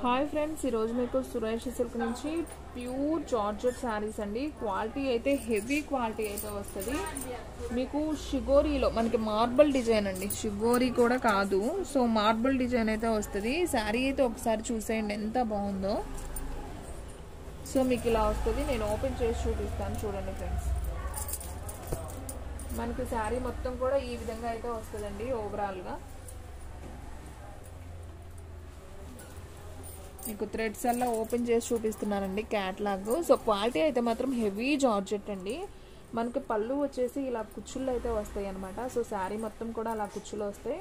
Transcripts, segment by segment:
Hi friends, ఈరోజు మీకు Suresh silk నుంచి ప్యూర్ జార్జెట్ శారీస్ అండి. క్వాలిటీ అయితే హెవీ క్వాలిటీ అయితే వస్తుంది. మీకు షిగోరీలో మనకి మార్బల్ డిజైన్ అండి, షిగోరీ కూడా కాదు. సో మార్బల్ డిజైన్ అయితే వస్తుంది. శారీ అయితే ఒకసారి చూసేయండి ఎంత బాగుందో. సో మీకు ఇలా వస్తుంది. నేను ఓపెన్ చేసి చూపిస్తాను, చూడండి ఫ్రెండ్స్. మనకి శారీ మొత్తం కూడా ఈ విధంగా అయితే వస్తుందండి. ఓవరాల్గా మీకు థ్రెడ్స్ అలా ఓపెన్ చేసి చూపిస్తున్నానండి క్యాట్లాగ్. సో క్వాలిటీ అయితే మాత్రం హెవీ జార్జెట్ అండి. మనకి పళ్ళు వచ్చేసి ఇలా కుచ్చుళ్ళు అయితే వస్తాయి అనమాట. సో శారీ మొత్తం కూడా అలా కుచ్చులు వస్తాయి.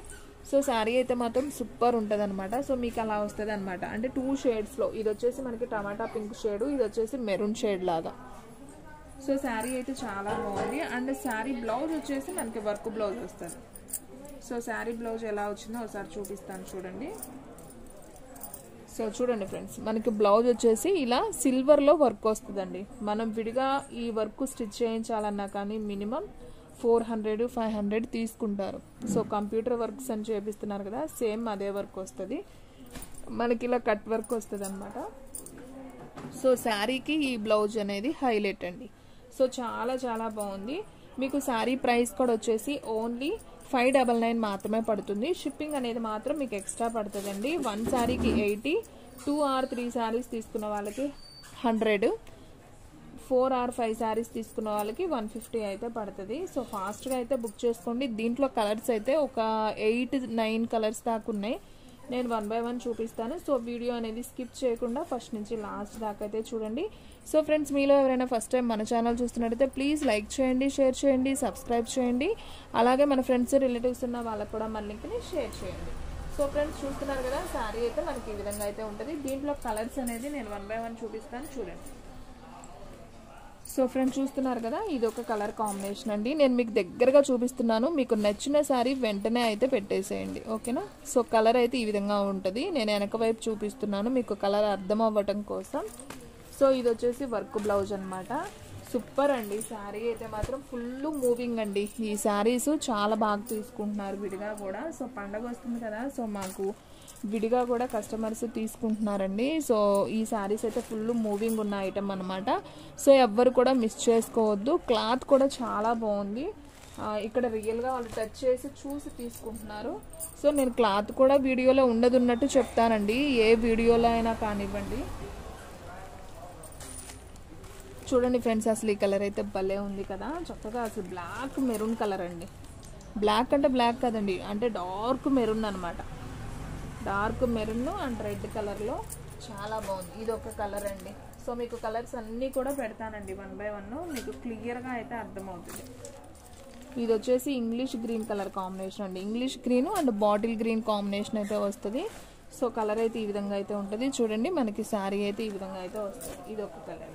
సో శారీ అయితే మాత్రం సూపర్ ఉంటుంది అనమాట. సో మీకు అలా వస్తుంది అనమాట. అంటే 2 షేడ్స్లో, ఇది వచ్చేసి మనకి టమాటా పింక్ షేడ్, ఇది వచ్చేసి మెరూన్ షేడ్ లాగా. సో శారీ అయితే చాలా బాగుంది. అండ్ శారీ బ్లౌజ్ వచ్చేసి మనకి వర్క్ బ్లౌజ్ వస్తుంది. సో శారీ బ్లౌజ్ ఎలా వచ్చిందో ఒకసారి చూపిస్తాను, చూడండి. సో చూడండి ఫ్రెండ్స్, మనకి బ్లౌజ్ వచ్చేసి ఇలా సిల్వర్లో వర్క్ వస్తుందండి. మనం విడిగా ఈ వర్క్ స్టిచ్ చేయించాలన్నా కానీ మినిమం 400-500 తీసుకుంటారు. సో కంప్యూటర్ వర్క్స్ అని చేపిస్తున్నారు కదా, సేమ్ అదే వర్క్ వస్తుంది. మనకి ఇలా కట్ వర్క్ వస్తుంది అనమాట. సో శారీకి ఈ బ్లౌజ్ అనేది హైలైట్ అండి. సో చాలా చాలా బాగుంది. మీకు శారీ ప్రైస్ కూడా వచ్చేసి ఓన్లీ 599 మాత్రమే పడుతుంది. షిప్పింగ్ అనేది మాత్రం మీకు ఎక్స్ట్రా పడుతుందండి. 1 శారీకి 80, 2 or 3 శారీస్ తీసుకున్న వాళ్ళకి 100, 4 or 5 శారీస్ తీసుకున్న వాళ్ళకి 150 అయితే పడుతుంది. సో ఫాస్ట్గా అయితే బుక్ చేసుకోండి. దీంట్లో కలర్స్ అయితే ఒక 8-9 కలర్స్ దాకా ఉన్నాయి. నేను 1 by 1 చూపిస్తాను. సో వీడియో అనేది స్కిప్ చేయకుండా ఫస్ట్ నుంచి లాస్ట్ దాకా అయితే చూడండి. సో ఫ్రెండ్స్, మీలో ఎవరైనా ఫస్ట్ టైం మన ఛానల్ చూస్తున్నట్టయితే ప్లీజ్ లైక్ చేయండి, షేర్ చేయండి, సబ్స్క్రైబ్ చేయండి. అలాగే మన ఫ్రెండ్స్ రిలేటివ్స్ ఉన్న వాళ్ళకు కూడా మన లింక్ని షేర్ చేయండి. సో ఫ్రెండ్స్, చూస్తున్నారు కదా, శారీ అయితే మనకి ఈ విధంగా అయితే ఉంటుంది. దీంట్లో కలర్స్ అనేది నేను 1 by 1 చూపిస్తాను, చూడండి. సో ఫ్రెండ్స్, చూస్తున్నారు కదా, ఇది ఒక కలర్ కాంబినేషన్ అండి. నేను మీకు దగ్గరగా చూపిస్తున్నాను. మీకు నచ్చిన శారీ వెంటనే అయితే పెట్టేసేయండి, ఓకేనా. సో కలర్ అయితే ఈ విధంగా ఉంటుంది. నేను వెనక వైపు చూపిస్తున్నాను మీకు కలర్ అర్థం అవ్వటం కోసం. సో ఇది వచ్చేసి వర్క్ బ్లౌజ్ అనమాట. సూపర్ అండి. శారీ అయితే మాత్రం ఫుల్ మూవింగ్ అండి. ఈ శారీస్ చాలా బాగా తీసుకుంటున్నారు విడిగా కూడా. సో పండగ వస్తుంది కదా, సో మాకు విడిగా కూడా కస్టమర్స్ తీసుకుంటున్నారండి. సో ఈ శారీస్ అయితే ఫుల్ మూవింగ్ ఉన్న ఐటమ్ అనమాట. సో ఎవ్వరు కూడా మిస్ చేసుకోవద్దు. క్లాత్ కూడా చాలా బాగుంది. ఇక్కడ రియల్గా వాళ్ళు టచ్ చేసి చూసి తీసుకుంటున్నారు. సో నేను క్లాత్ కూడా వీడియోలో ఉన్నట్టు చెప్తానండి, ఏ వీడియోలో అయినా కానివ్వండి. చూడండి ఫ్రెండ్స్, అసలు ఈ కలర్ అయితే భలే ఉంది కదా, చక్కగా. అసలు బ్లాక్ మెరూన్ కలర్ అండి. బ్లాక్ అంటే బ్లాక్ కదండి, అంటే డార్క్ మెరూన్ అనమాట. డార్క్ మెరూన్ అండ్ రెడ్ కలర్లో చాలా బాగుంది. ఇది ఒక కలర్ అండి. సో మీకు కలర్స్ అన్నీ కూడా పెడతానండి 1 by 1, మీకు క్లియర్గా అయితే అర్థమవుతుంది. ఇది వచ్చేసి ఇంగ్లీష్ గ్రీన్ కలర్ కాంబినేషన్ అండి. English green and bottle green combination అయితే వస్తుంది. సో కలర్ అయితే ఈ విధంగా అయితే ఉంటుంది. చూడండి, మనకి శారీ అయితే ఈ విధంగా అయితే వస్తుంది. ఇది ఒక కలర్.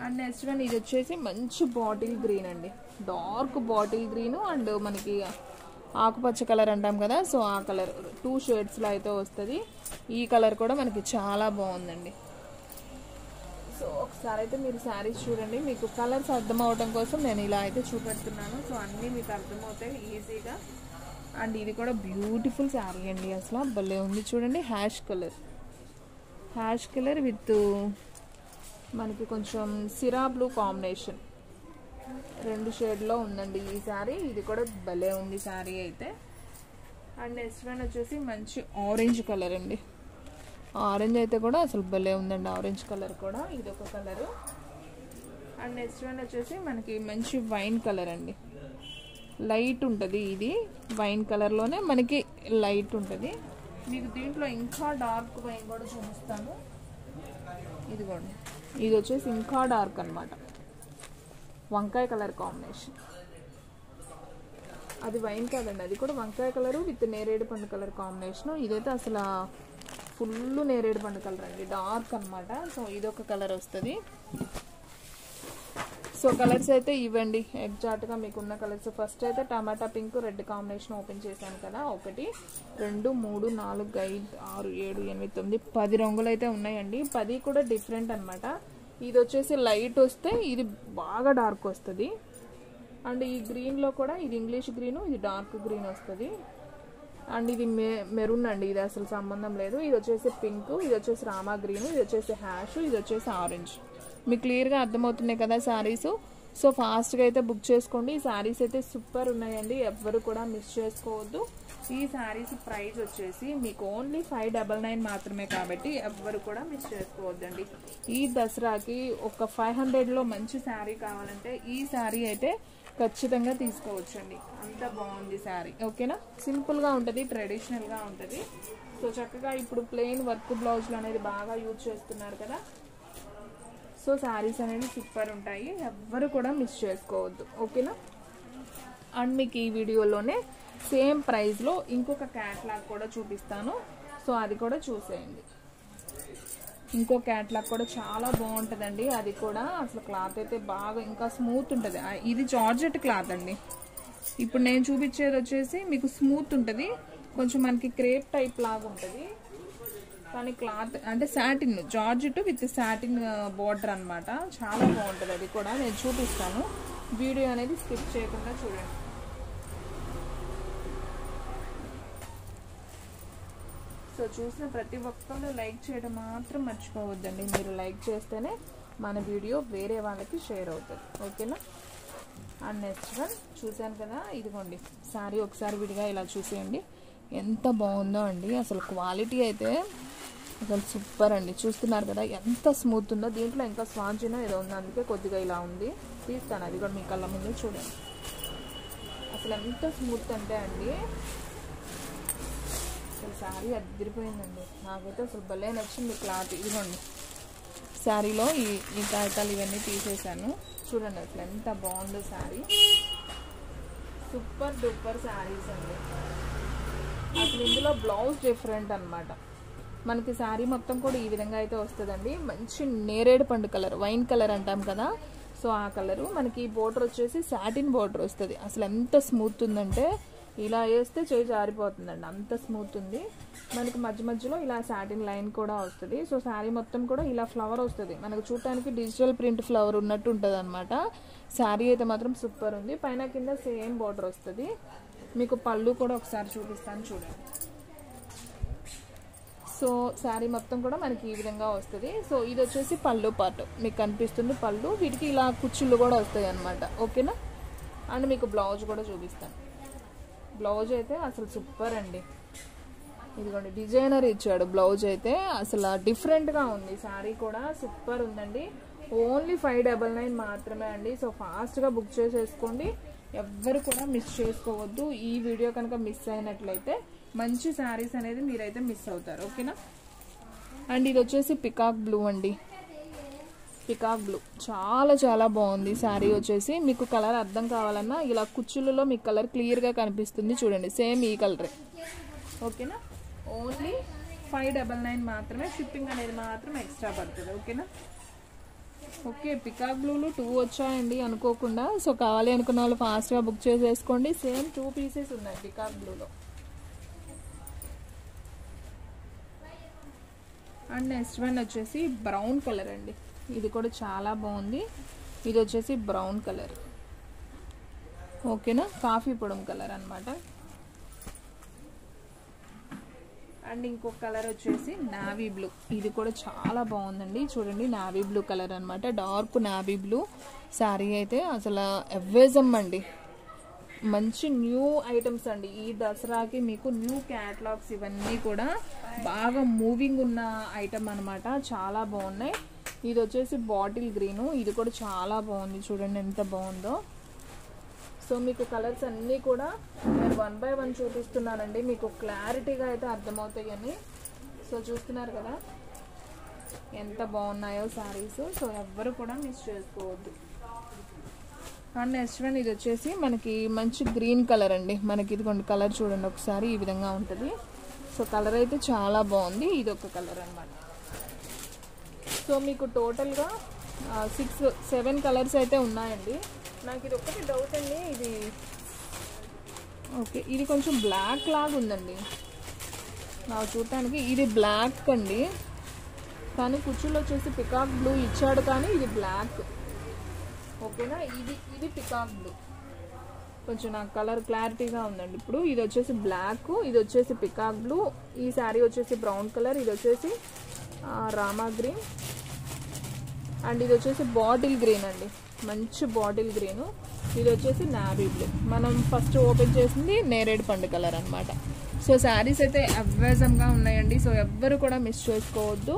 అండ్ నెక్స్ట్ వన్, ఇది వచ్చేసి మంచి బాటిల్ గ్రీన్ అండి. డార్క్ బాటిల్ గ్రీన్ అండ్ మనకి ఆకుపచ్చ కలర్ అంటాం కదా, సో ఆ కలర్ 2 షేడ్స్లో అయితే వస్తుంది. ఈ కలర్ కూడా మనకి చాలా బాగుందండి. సో ఒకసారి అయితే మీరు శారీస్ చూడండి. మీకు కలర్స్ అర్థం అవడం కోసం నేను ఇలా అయితే చూపెడుతున్నాను. సో అన్నీ మీకు అర్థమవుతాయి ఈజీగా. అండ్ ఇది కూడా బ్యూటిఫుల్ శారీ అండి. అసలు భలే ఉంది. చూడండి, హ్యాష్ కలర్ విత్ మనకి కొంచెం సిరా బ్లూ కాంబినేషన్ 2 షేడ్లో ఉందండి ఈ శారీ. ఇది కూడా భలే ఉంది శారీ అయితే. అండ్ నెక్స్ట్ వన్ వచ్చేసి మంచి ఆరెంజ్ కలర్ అండి. ఆరెంజ్ అయితే కూడా అసలు భలే ఉందండి, ఆరెంజ్ కలర్ కూడా. ఇది ఒక కలరు. అండ్ నెక్స్ట్ వన్ వచ్చేసి మనకి మంచి వైన్ కలర్ అండి. లైట్ ఉంటుంది, ఇది వైన్ కలర్లోనే మనకి లైట్ ఉంటుంది. మీకు దీంట్లో ఇంకా డార్క్ వైన్ కూడా చూపిస్తాను. ఇదిగోండి, ఇది వచ్చేసి ఇంకా డార్క్ అనమాట, వంకాయ కలర్ కాంబినేషన్. అది వైన్ కదండి, అది కూడా వంకాయ కలరు విత్ నేరేడు పండు కలర్ కాంబినేషన్. ఇదైతే అసలు ఫుల్ నేరేడు పండు కలర్ అండి, డార్క్ అనమాట. సో ఇదొక కలర్ వస్తుంది. సో కలర్స్ అయితే ఇవ్వండి ఎగ్జాక్ట్గా మీకున్న కలర్స్. ఫస్ట్ అయితే టమాటా పింక్ రెడ్ కాంబినేషన్ ఓపెన్ చేశాను కదా. 1, 2, 3, 4, 5, 6, 7, 8, 9, 10 రంగులు అయితే ఉన్నాయండి. 10 కూడా డిఫరెంట్ అనమాట. ఇది వచ్చేసి లైట్ వస్తే ఇది బాగా డార్క్ వస్తుంది. అండ్ ఈ గ్రీన్లో కూడా ఇది ఇంగ్లీష్ గ్రీను, ఇది డార్క్ గ్రీన్ వస్తుంది. అండ్ ఇది మెరూన్ అండి, ఇది అసలు సంబంధం లేదు. ఇది వచ్చేసి పింక్, ఇది వచ్చేసి రామా గ్రీన్, ఇది వచ్చేసి హ్యాష్, ఇది వచ్చేసి ఆరెంజ్. మీకు క్లియర్గా అర్థమవుతున్నాయి కదా శారీస్. సో ఫాస్ట్గా అయితే బుక్ చేసుకోండి. ఈ శారీస్ అయితే సూపర్ ఉన్నాయండి, ఎవ్వరు కూడా మిస్ చేసుకోవద్దు. ఈ శారీస్ ప్రైస్ వచ్చేసి మీకు ఓన్లీ 599 మాత్రమే, కాబట్టి ఎవ్వరు కూడా మిస్ చేసుకోవద్దండి. ఈ దసరాకి ఒక 500లో మంచి శారీ కావాలంటే ఈ శారీ అయితే ఖచ్చితంగా తీసుకోవచ్చండి. అంత బాగుంది శారీ. ఓకేనా, సింపుల్గా ఉంటుంది, ట్రెడిషనల్గా ఉంటుంది. సో చక్కగా ఇప్పుడు ప్లెయిన్ వర్క్ బ్లౌజ్లు అనేది బాగా యూజ్ చేస్తున్నారు కదా. సో శారీస్ అనేది సూపర్ ఉంటాయి, ఎవ్వరు కూడా మిస్ చేసుకోవద్దు. ఓకేనా. అండ్ మీకు ఈ వీడియోలోనే సేమ్ ప్రైస్లో ఇంకొక క్యాట్లాగ్ కూడా చూపిస్తాను. సో అది కూడా చూసేయండి. ఇంకో క్యాట్లాగ్ కూడా చాలా బాగుంటుందండి. అది కూడా అసలు క్లాత్ అయితే బాగా ఇంకా స్మూత్ ఉంటుంది. ఇది జార్జెట్ క్లాత్ అండి. ఇప్పుడు నేను చూపించేది వచ్చేసి మీకు స్మూత్ ఉంటుంది, కొంచెం మనకి క్రేప్ టైప్ లాగా ఉంటుంది. కానీ క్లాత్ అంటే satin, georgette with satin border అనమాట. చాలా బాగుంటుంది. అది కూడా నేను చూపిస్తాను, వీడియో అనేది స్కిప్ చేయకుండా చూడండి. సో చూసిన ప్రతి ఒక్కళ్ళు లైక్ చేయడం మాత్రం మర్చిపోవద్దండి. మీరు లైక్ చేస్తేనే మన వీడియో వేరే వాళ్ళకి షేర్ అవుతుంది. ఓకేనా. అండ్ నెక్స్ట్ వన్ చూశాను కదా, ఇదిగోండి శారీ ఒకసారి విడిగా ఇలా చూసేయండి, ఎంత బాగుందో అండి. అసలు క్వాలిటీ అయితే అసలు సూపర్ అండి. చూస్తున్నారు కదా ఎంత స్మూత్ ఉందో. దీంట్లో ఇంకా స్వాంజినో ఏదో ఉంది, అందుకే కొద్దిగా ఇలా ఉంది. తీస్తాను, అది కూడా మీ కళ్ళ ముందే చూడండి. అసలు ఎంత స్మూత్ అంటే అండి, అసలు శారీ అదిరిపోయిందండి. నాకైతే అసలు భలే నచ్చింది క్లాత్. ఇదిగోండి శారీలో ఈ కాగితాలు ఇవన్నీ తీసేసాను, చూడండి అసలు ఎంత బాగుందో శారీ. సూపర్ డూపర్ శారీస్ అండి. అసలు ఇందులో బ్లౌజ్ డిఫరెంట్ అనమాట. మనకి శారీ మొత్తం కూడా ఈ విధంగా అయితే వస్తుందండి. మంచి నేరేడు పండు కలర్, వైన్ కలర్ అంటాం కదా, సో ఆ కలరు. మనకి బోర్డర్ వచ్చేసి సాటిన్ బోర్డర్ వస్తుంది. అసలు ఎంత స్మూత్ ఉందంటే ఇలా వేస్తే చేయి జారిపోతుందండి, అంత స్మూత్ ఉంది. మనకి మధ్య మధ్యలో ఇలా సాటిన్ లైన్ కూడా వస్తుంది. సో శారీ మొత్తం కూడా ఇలా ఫ్లవర్ వస్తుంది. మనకు చూడటానికి డిజిటల్ ప్రింట్ ఫ్లవర్ ఉన్నట్టు ఉంటుంది అనమాట. శారీ అయితే మాత్రం సూపర్ ఉంది. పైన కింద సేమ్ బోర్డర్ వస్తుంది. మీకు పళ్ళు కూడా ఒకసారి చూపిస్తాను చూడండి. సో శారీ మొత్తం కూడా మనకి ఈ విధంగా వస్తుంది. సో ఇది వచ్చేసి పళ్ళు పార్ట్ మీకు కనిపిస్తుంది పళ్ళు. వీటికి ఇలా కుచ్చుళ్ళు కూడా వస్తాయి అనమాట. ఓకేనా. అండ్ మీకు బ్లౌజ్ కూడా చూపిస్తాను. బ్లౌజ్ అయితే అసలు సూపర్ అండి. ఇదిగోండి డిజైనర్ ఇచ్చాడు బ్లౌజ్ అయితే, అసలు డిఫరెంట్గా ఉంది. శారీ కూడా సూపర్ ఉందండి. ఓన్లీ 599 మాత్రమే అండి. సో ఫాస్ట్గా బుక్ చేసేసుకోండి, ఎవ్వరు కూడా మిస్ చేసుకోవద్దు. ఈ వీడియో కనుక మిస్ అయినట్లయితే మంచి శారీస్ అనేది మీరైతే మిస్ అవుతారు. ఓకేనా. అండ్ ఇది వచ్చేసి పికాక్ బ్లూ అండి. పికాక్ బ్లూ చాలా చాలా బాగుంది శారీ వచ్చేసి. మీకు కలర్ అర్థం కావాలన్నా ఇలా కుచ్చులలో మీకు కలర్ క్లియర్గా కనిపిస్తుంది చూడండి, సేమ్ ఈ కలరే. ఓకేనా. ఓన్లీ 599 మాత్రమే. షిప్పింగ్ అనేది మాత్రం ఎక్స్ట్రా పడుతుంది. ఓకేనా. ఓకే, పికాక్ బ్లూలు 2 వచ్చాయండి అనుకోకుండా. సో కావాలి అనుకున్న వాళ్ళు ఫాస్ట్గా బుక్ చేసేసుకోండి. సేమ్ 2 పీసెస్ ఉన్నాయి పికాక్ బ్లూలో. అండ్ నెక్స్ట్ వన్ వచ్చేసి బ్రౌన్ కలర్ అండి. ఇది కూడా చాలా బాగుంది. ఇది వచ్చేసి బ్రౌన్ కలర్. ఓకేనా, కాఫీ పొడం కలర్ అనమాట. అండ్ ఇంకొక కలర్ వచ్చేసి నావీ బ్లూ. ఇది కూడా చాలా బాగుందండి. చూడండి నావీ బ్లూ కలర్ అనమాట, డార్క్ నావీ బ్లూ శారీ అయితే అసలు ఎవ్వేజం అండి. మంచి న్యూ ఐటమ్స్ అండి. ఈ దసరాకి మీకు న్యూ క్యాటలాగ్స్ ఇవన్నీ కూడా బాగా మూవింగ్ ఉన్న ఐటమ్ అనమాట. చాలా బాగున్నాయి. ఇది వచ్చేసి బాటిల్ గ్రీను. ఇది కూడా చాలా బాగుంది, చూడండి ఎంత బాగుందో. సో మీకు కలర్స్ అన్నీ కూడా నేను 1 by 1 చూపిస్తున్నానండి, మీకు క్లారిటీగా అయితే అర్థమవుతాయని. సో చూస్తున్నారు కదా ఎంత బాగున్నాయో శారీస్. సో ఎవ్వరు కూడా మిస్ చేసుకోవద్దు. అండ్ నెక్స్ట్ వన్ ఇది వచ్చేసి మనకి మంచి గ్రీన్ కలర్ అండి. మనకి ఇదిగోండి కలర్ చూడండి ఒకసారి, ఈ విధంగా ఉంటుంది. సో కలర్ అయితే చాలా బాగుంది. ఇది ఒక కలర్ అనమాట. సో మీకు టోటల్గా 6-7 కలర్స్ అయితే ఉన్నాయండి. నాకు ఇది ఒక్కటి డౌట్ అండి, ఇది ఓకే ఇది కొంచెం బ్లాక్ లాగా ఉందండి నాకు చూడటానికి. ఇది బ్లాక్ అండి, కానీ కుచ్చులు వచ్చేసి పికాక్ బ్లూ ఇచ్చాడు, కానీ ఇది బ్లాక్. ఓకేనా. ఇది పికాక్ బ్లూ. కొంచెం నాకు కలర్ క్లారిటీగా ఉందండి. ఇప్పుడు ఇది వచ్చేసి బ్లాక్, ఇది వచ్చేసి పికాక్ బ్లూ, ఈ శారీ వచ్చేసి బ్రౌన్ కలర్, ఇది వచ్చేసి రామా గ్రీన్, అండ్ ఇది వచ్చేసి బాటిల్ గ్రీన్ అండి, మంచి బాటిల్ గ్రీన్. ఇది వచ్చేసి నావీ బ్లూ. మనం ఫస్ట్ ఓపెన్ చేసింది నేరేడు పండు కలర్ అనమాట. సో శారీస్ అయితే అవైలబుల్గా ఉన్నాయండి. సో ఎవ్వరు కూడా మిస్ చేసుకోవద్దు.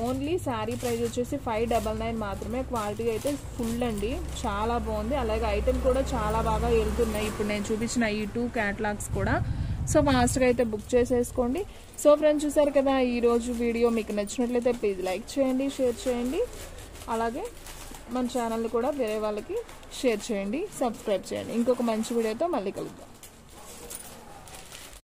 ఓన్లీ శారీ ప్రైస్ వచ్చేసి 599 మాత్రమే. క్వాలిటీ అయితే ఫుల్ అండి, చాలా బాగుంది. అలాగే ఐటెం కూడా చాలా బాగా వెళ్తున్నాయి ఇప్పుడు నేను చూపించిన ఈ 2 క్యాటలాగ్స్ కూడా. సో ఫాస్ట్గా అయితే బుక్ చేసేసుకోండి. సో ఫ్రెండ్స్, చూసారు కదా ఈరోజు వీడియో. మీకు నచ్చినట్లయితే ప్లీజ్ లైక్ చేయండి, షేర్ చేయండి. అలాగే మన ఛానల్ని కూడా వేరే వాళ్ళకి షేర్ చేయండి, సబ్స్క్రైబ్ చేయండి. ఇంకొక మంచి వీడియోతో మళ్ళీ కలుద్దాం.